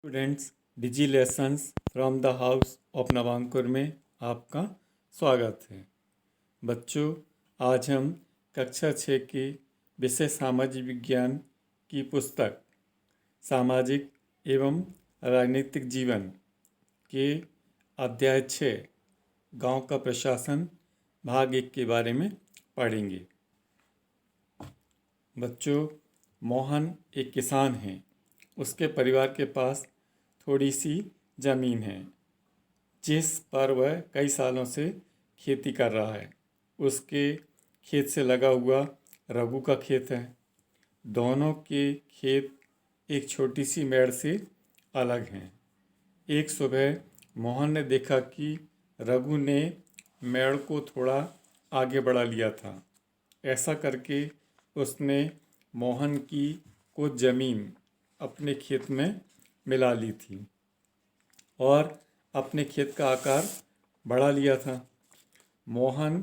Students, digi lessons from the house of Navankur में आपका स्वागत है। बच्चों, आज हम कक्षा 6 के विषय सामाजिक विज्ञान की पुस्तक सामाजिक एवं राजनीतिक जीवन के अध्याय 6 गांव का प्रशासन भाग 1 के बारे में पढ़ेंगे। बच्चों, मोहन एक किसान हैं। उसके परिवार के पास थोड़ी सी ज़मीन है जिस पर वह कई सालों से खेती कर रहा है। उसके खेत से लगा हुआ रघु का खेत है। दोनों के खेत एक छोटी सी मेड़ से अलग हैं। एक सुबह मोहन ने देखा कि रघु ने मेड़ को थोड़ा आगे बढ़ा लिया था। ऐसा करके उसने मोहन की कुछ ज़मीन अपने खेत में मिला ली थी और अपने खेत का आकार बढ़ा लिया था। मोहन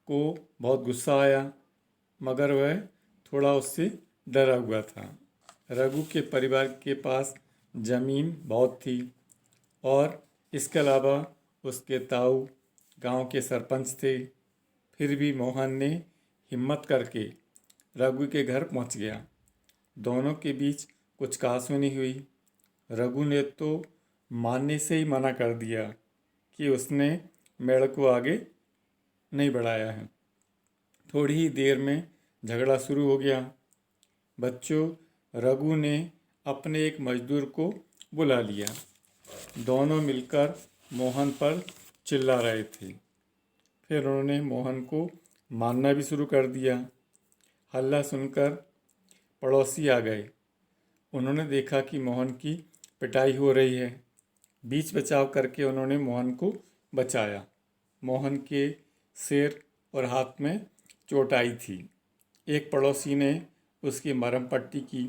को बहुत गुस्सा आया, मगर वह थोड़ा उससे डरा हुआ था। रघु के परिवार के पास ज़मीन बहुत थी और इसके अलावा उसके ताऊ गांव के सरपंच थे। फिर भी मोहन ने हिम्मत करके रघु के घर पहुंच गया। दोनों के बीच कुछ कहासुनी हुई। रघु ने तो मानने से ही मना कर दिया कि उसने मेड़ को आगे नहीं बढ़ाया है। थोड़ी ही देर में झगड़ा शुरू हो गया। बच्चों, रघु ने अपने एक मजदूर को बुला लिया। दोनों मिलकर मोहन पर चिल्ला रहे थे। फिर उन्होंने मोहन को मारना भी शुरू कर दिया। हल्ला सुनकर पड़ोसी आ गए। उन्होंने देखा कि मोहन की पिटाई हो रही है। बीच बचाव करके उन्होंने मोहन को बचाया। मोहन के सिर और हाथ में चोट आई थी। एक पड़ोसी ने उसकी मरहम पट्टी की।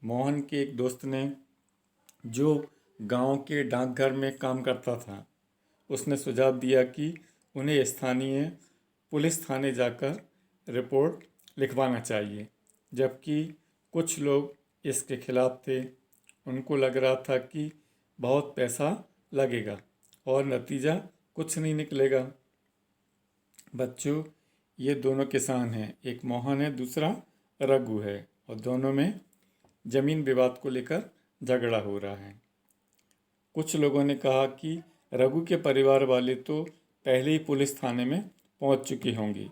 मोहन के एक दोस्त ने, जो गांव के डाकघर में काम करता था, उसने सुझाव दिया कि उन्हें स्थानीय पुलिस थाने जाकर रिपोर्ट लिखवाना चाहिए। जबकि कुछ लोग इसके खिलाफ थे। उनको लग रहा था कि बहुत पैसा लगेगा और नतीजा कुछ नहीं निकलेगा। बच्चों, ये दोनों किसान हैं। एक मोहन है, दूसरा रघु है, और दोनों में ज़मीन विवाद को लेकर झगड़ा हो रहा है। कुछ लोगों ने कहा कि रघु के परिवार वाले तो पहले ही पुलिस थाने में पहुंच चुके होंगे।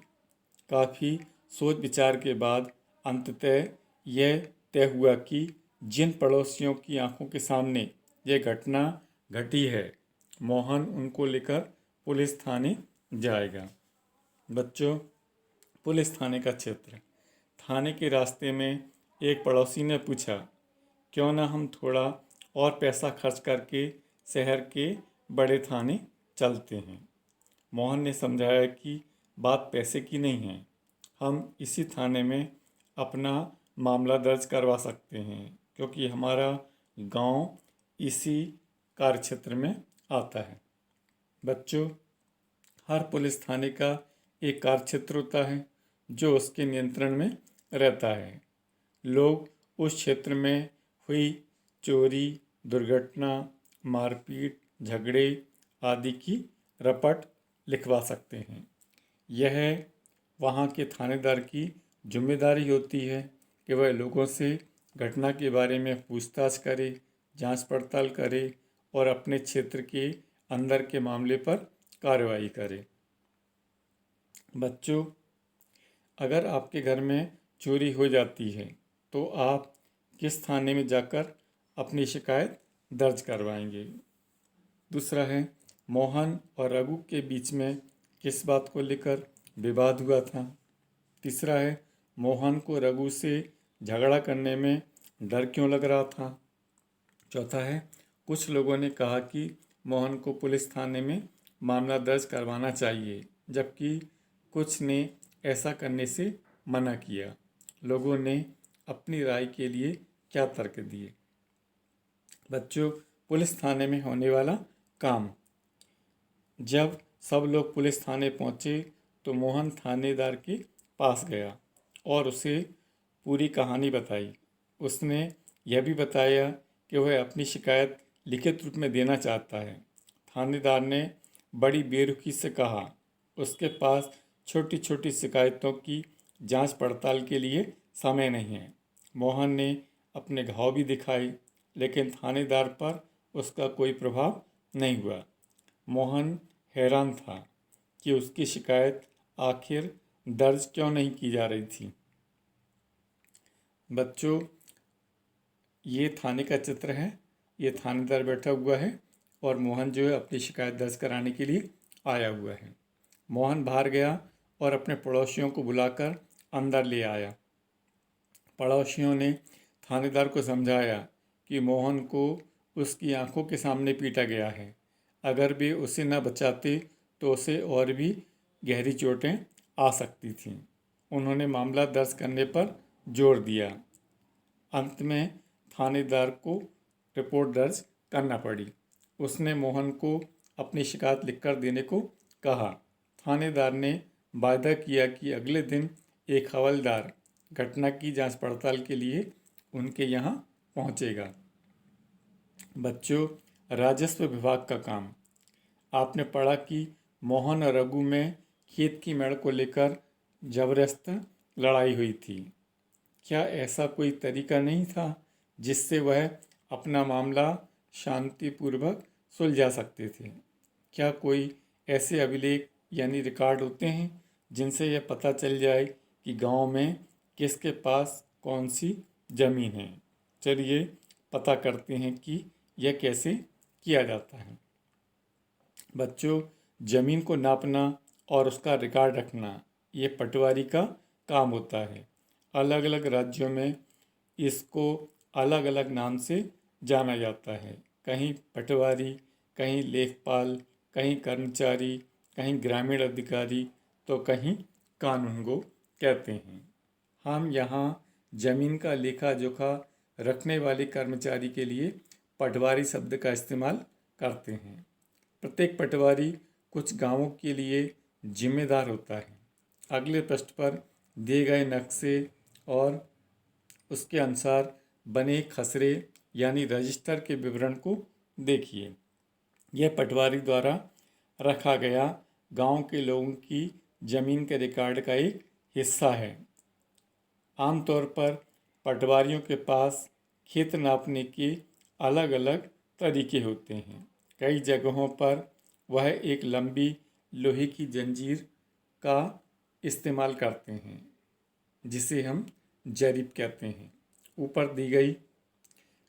काफ़ी सोच विचार के बाद अंततः यह तय हुआ कि जिन पड़ोसियों की आंखों के सामने यह घटना घटी है, मोहन उनको लेकर पुलिस थाने जाएगा। बच्चों, पुलिस थाने का क्षेत्र। थाने के रास्ते में एक पड़ोसी ने पूछा, क्यों ना हम थोड़ा और पैसा खर्च करके शहर के बड़े थाने चलते हैं। मोहन ने समझाया कि बात पैसे की नहीं है। हम इसी थाने में अपना मामला दर्ज करवा सकते हैं, क्योंकि हमारा गांव इसी कार्यक्षेत्र में आता है। बच्चों, हर पुलिस थाने का एक कार्यक्षेत्र होता है जो उसके नियंत्रण में रहता है। लोग उस क्षेत्र में हुई चोरी, दुर्घटना, मारपीट, झगड़े आदि की रपट लिखवा सकते हैं। यह वहाँ के थानेदार की जिम्मेदारी होती है कि वह लोगों से घटना के बारे में पूछताछ करे, जांच पड़ताल करे और अपने क्षेत्र के अंदर के मामले पर कार्रवाई करे। बच्चों, अगर आपके घर में चोरी हो जाती है तो आप किस थाने में जाकर अपनी शिकायत दर्ज करवाएंगे? दूसरा है, मोहन और रघु के बीच में किस बात को लेकर विवाद हुआ था? तीसरा है, मोहन को रघु से झगड़ा करने में डर क्यों लग रहा था? चौथा है, कुछ लोगों ने कहा कि मोहन को पुलिस थाने में मामला दर्ज करवाना चाहिए, जबकि कुछ ने ऐसा करने से मना किया। लोगों ने अपनी राय के लिए क्या तर्क दिए? बच्चों, पुलिस थाने में होने वाला काम। जब सब लोग पुलिस थाने पहुंचे तो मोहन थानेदार के पास गया और उसे पूरी कहानी बताई। उसने यह भी बताया कि वह अपनी शिकायत लिखित रूप में देना चाहता है। थानेदार ने बड़ी बेरुखी से कहा, उसके पास छोटी छोटी शिकायतों की जांच पड़ताल के लिए समय नहीं है। मोहन ने अपने घाव भी दिखाए, लेकिन थानेदार पर उसका कोई प्रभाव नहीं हुआ। मोहन हैरान था कि उसकी शिकायत आखिर दर्ज क्यों नहीं की जा रही थी। बच्चों, ये थाने का चित्र है। ये थानेदार बैठा हुआ है और मोहन जो है अपनी शिकायत दर्ज कराने के लिए आया हुआ है। मोहन बाहर गया और अपने पड़ोसियों को बुलाकर अंदर ले आया। पड़ोसियों ने थानेदार को समझाया कि मोहन को उसकी आंखों के सामने पीटा गया है। अगर वे उसे न बचाते तो उसे और भी गहरी चोटें आ सकती थीं। उन्होंने मामला दर्ज करने पर जोर दिया। अंत में थानेदार को रिपोर्ट दर्ज करना पड़ी। उसने मोहन को अपनी शिकायत लिखकर देने को कहा। थानेदार ने वायदा किया कि अगले दिन एक हवलदार घटना की जांच पड़ताल के लिए उनके यहाँ पहुँचेगा। बच्चों, राजस्व विभाग का काम। आपने पढ़ा कि मोहन और रघु में खेत की मेड़ को लेकर जबरदस्त लड़ाई हुई थी। क्या ऐसा कोई तरीका नहीं था जिससे वह अपना मामला शांतिपूर्वक सुलझा सकते थे? क्या कोई ऐसे अभिलेख यानी रिकॉर्ड होते हैं जिनसे यह पता चल जाए कि गांव में किसके पास कौन सी ज़मीन है? चलिए पता करते हैं कि यह कैसे किया जाता है। बच्चों, ज़मीन को नापना और उसका रिकॉर्ड रखना ये पटवारी का काम होता है। अलग अलग राज्यों में इसको अलग अलग नाम से जाना जाता है। कहीं पटवारी, कहीं लेखपाल, कहीं कर्मचारी, कहीं ग्रामीण अधिकारी तो कहीं कानूनगो कहते हैं। हम यहाँ ज़मीन का लेखा जोखा रखने वाले कर्मचारी के लिए पटवारी शब्द का इस्तेमाल करते हैं। प्रत्येक पटवारी कुछ गांवों के लिए जिम्मेदार होता है। अगले पृष्ठ पर दिए गए नक्शे और उसके अनुसार बने खसरे यानी रजिस्टर के विवरण को देखिए। यह पटवारी द्वारा रखा गया गांव के लोगों की ज़मीन के रिकॉर्ड का एक हिस्सा है। आमतौर पर पटवारियों के पास खेत नापने के अलग अलग तरीके होते हैं। कई जगहों पर वह एक लंबी लोहे की जंजीर का इस्तेमाल करते हैं जिसे हम जरीब कहते हैं। ऊपर दी गई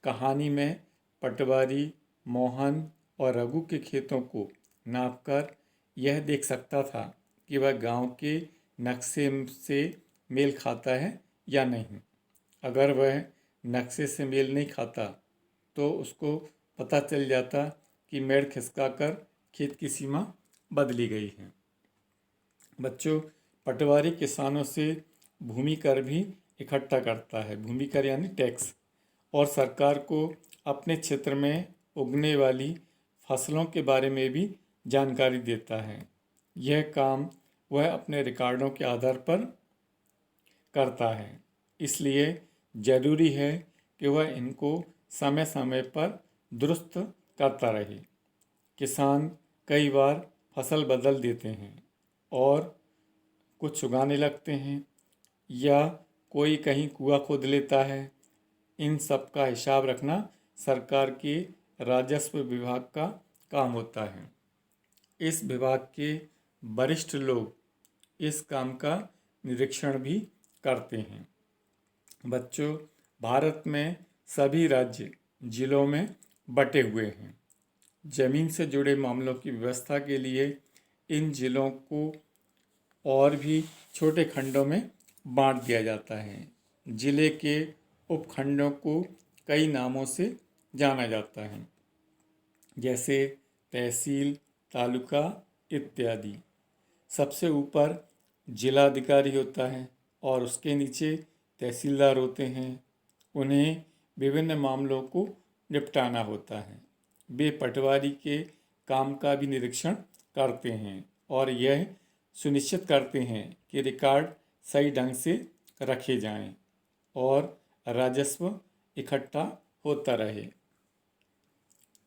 कहानी में पटवारी मोहन और रघु के खेतों को नापकर यह देख सकता था कि वह गांव के नक्शे से मेल खाता है या नहीं। अगर वह नक्शे से मेल नहीं खाता तो उसको पता चल जाता कि मेड़ खिसकाकर खेत की सीमा बदली गई है। बच्चों, पटवारी किसानों से भूमि कर भी इकट्ठा करता है। भूमि कर यानी टैक्स, और सरकार को अपने क्षेत्र में उगने वाली फसलों के बारे में भी जानकारी देता है। यह काम वह अपने रिकॉर्डों के आधार पर करता है, इसलिए ज़रूरी है कि वह इनको समय समय पर दुरुस्त करता रहे। किसान कई बार फसल बदल देते हैं और कुछ उगाने लगते हैं या कोई कहीं कुआं खोद लेता है। इन सब का हिसाब रखना सरकार के राजस्व विभाग का काम होता है। इस विभाग के वरिष्ठ लोग इस काम का निरीक्षण भी करते हैं। बच्चों, भारत में सभी राज्य जिलों में बटे हुए हैं। ज़मीन से जुड़े मामलों की व्यवस्था के लिए इन जिलों को और भी छोटे खंडों में बांट दिया जाता है। जिले के उपखंडों को कई नामों से जाना जाता है, जैसे तहसील, तालुका इत्यादि। सबसे ऊपर जिलाधिकारी होता है और उसके नीचे तहसीलदार होते हैं। उन्हें विभिन्न मामलों को निपटाना होता है। वे पटवारी के काम का भी निरीक्षण करते हैं और यह सुनिश्चित करते हैं कि रिकॉर्ड सही ढंग से रखे जाएं और राजस्व इकट्ठा होता रहे।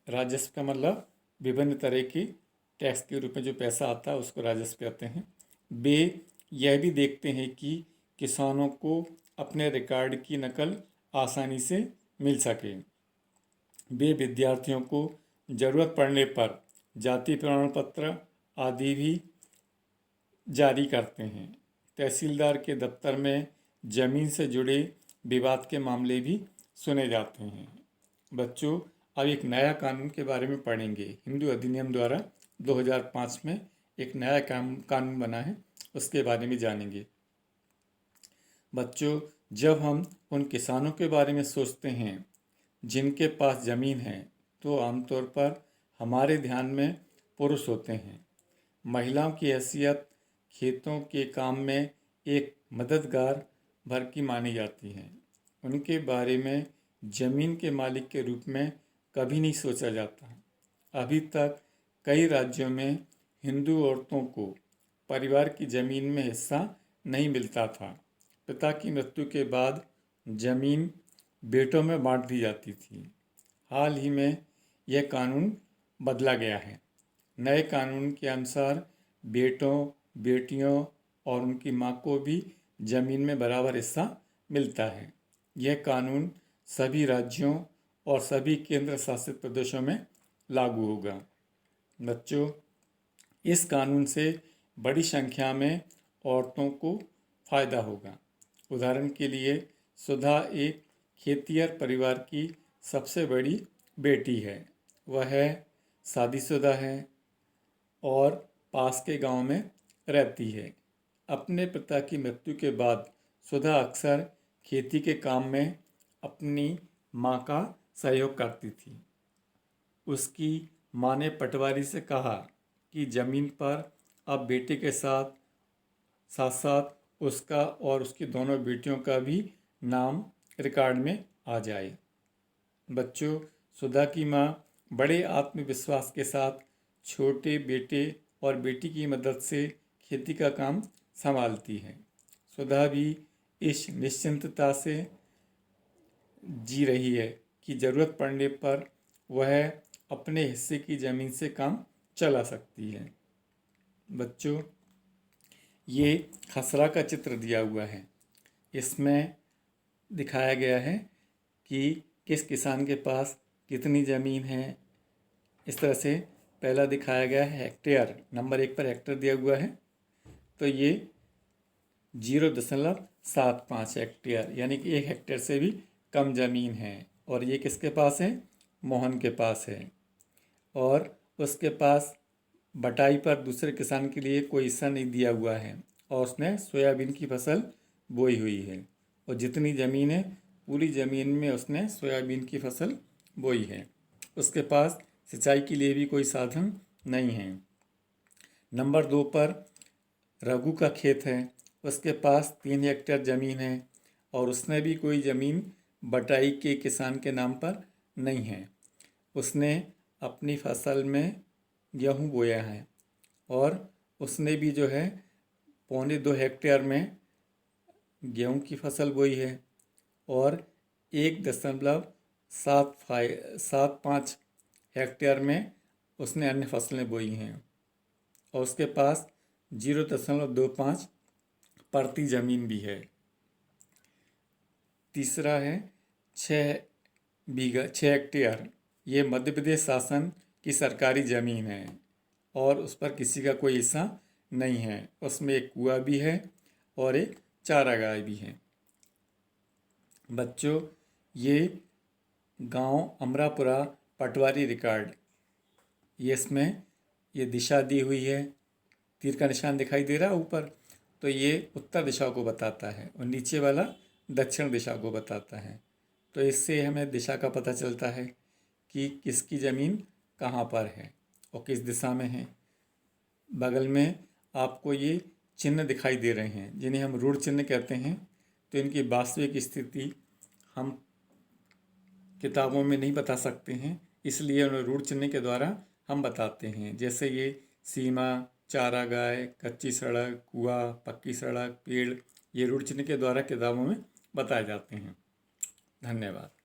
राजस्व का मतलब विभिन्न तरह की टैक्स के रूप में जो पैसा आता है उसको राजस्व कहते हैं। वे यह भी देखते हैं कि किसानों को अपने रिकॉर्ड की नकल आसानी से मिल सके। वे विद्यार्थियों को ज़रूरत पड़ने पर जाति प्रमाण पत्र आदि भी जारी करते हैं। तहसीलदार के दफ्तर में ज़मीन से जुड़े विवाद के मामले भी सुने जाते हैं। बच्चों, अब एक नया कानून के बारे में पढ़ेंगे। हिंदू अधिनियम द्वारा 2005 में एक नया कानून बना है, उसके बारे में जानेंगे। बच्चों, जब हम उन किसानों के बारे में सोचते हैं जिनके पास ज़मीन है तो आमतौर पर हमारे ध्यान में पुरुष होते हैं। महिलाओं की हैसियत खेतों के काम में एक मददगार भर की मानी जाती है। उनके बारे में ज़मीन के मालिक के रूप में कभी नहीं सोचा जाता। अभी तक कई राज्यों में हिंदू औरतों को परिवार की ज़मीन में हिस्सा नहीं मिलता था। पिता की मृत्यु के बाद ज़मीन बेटों में बांट दी जाती थी। हाल ही में यह कानून बदला गया है। नए कानून के अनुसार बेटों, बेटियों और उनकी मां को भी ज़मीन में बराबर हिस्सा मिलता है। यह कानून सभी राज्यों और सभी केंद्र शासित प्रदेशों में लागू होगा। बच्चों, इस कानून से बड़ी संख्या में औरतों को फ़ायदा होगा। उदाहरण के लिए सुधा एक खेतिहर परिवार की सबसे बड़ी बेटी है। वह शादीशुदा है और पास के गांव में रहती है। अपने पिता की मृत्यु के बाद सुधा अक्सर खेती के काम में अपनी मां का सहयोग करती थी। उसकी मां ने पटवारी से कहा कि ज़मीन पर अब बेटे के साथ साथ उसका और उसकी दोनों बेटियों का भी नाम रिकॉर्ड में आ जाए। बच्चों, सुधा की मां बड़े आत्मविश्वास के साथ छोटे बेटे और बेटी की मदद से खेती का काम संभालती है। सुधा भी इस निश्चिंतता से जी रही है कि ज़रूरत पड़ने पर वह अपने हिस्से की ज़मीन से काम चला सकती है। बच्चों, ये खसरा का चित्र दिया हुआ है। इसमें दिखाया गया है कि किस किसान के पास कितनी ज़मीन है। इस तरह से पहला दिखाया गया है हेक्टेयर, नंबर 1 पर हेक्टेयर दिया हुआ है, तो ये 0.75 हेक्टेयर यानी कि 1 हेक्टेयर से भी कम ज़मीन है। और ये किसके पास है? मोहन के पास है। और उसके पास बटाई पर दूसरे किसान के लिए कोई हिस्सा नहीं दिया हुआ है और उसने सोयाबीन की फसल बोई हुई है। और जितनी ज़मीन है पूरी ज़मीन में उसने सोयाबीन की फसल बोई है। उसके पास सिंचाई के लिए भी कोई साधन नहीं है। नंबर 2 पर रघु का खेत है। उसके पास 3 हेक्टेयर ज़मीन है और उसने भी कोई ज़मीन बटाई के किसान के नाम पर नहीं है। उसने अपनी फसल में गेहूँ बोया है और उसने भी जो है 1.25 हेक्टेयर में गेहूँ की फसल बोई है और 1.75 हेक्टेयर में उसने अन्य फसलें बोई हैं और उसके पास 0.25 परती ज़मीन भी है। तीसरा है 6 हेक्टेयर। ये मध्य प्रदेश शासन की सरकारी ज़मीन है और उस पर किसी का कोई हिस्सा नहीं है। उसमें एक कुआं भी है और एक चारागाह भी है। बच्चों, ये गांव अमरापुरा पटवारी रिकॉर्ड, ये इसमें ये दिशा दी हुई है। तीर का निशान दिखाई दे रहा है ऊपर, तो ये उत्तर दिशा को बताता है और नीचे वाला दक्षिण दिशा को बताता है। तो इससे हमें दिशा का पता चलता है कि किसकी ज़मीन कहाँ पर है और किस दिशा में है। बगल में आपको ये चिन्ह दिखाई दे रहे हैं जिन्हें हम रूढ़ चिन्ह कहते हैं। तो इनकी वास्तविक स्थिति हम किताबों में नहीं बता सकते हैं, इसलिए उन्हें रूढ़ चिन्ह के द्वारा हम बताते हैं। जैसे ये सीमा, चारागाह, कच्ची सड़क, कुआं, पक्की सड़क, पेड़, ये रूढ़ चिन्ह के द्वारा किताबों में बताए जाते हैं। धन्यवाद।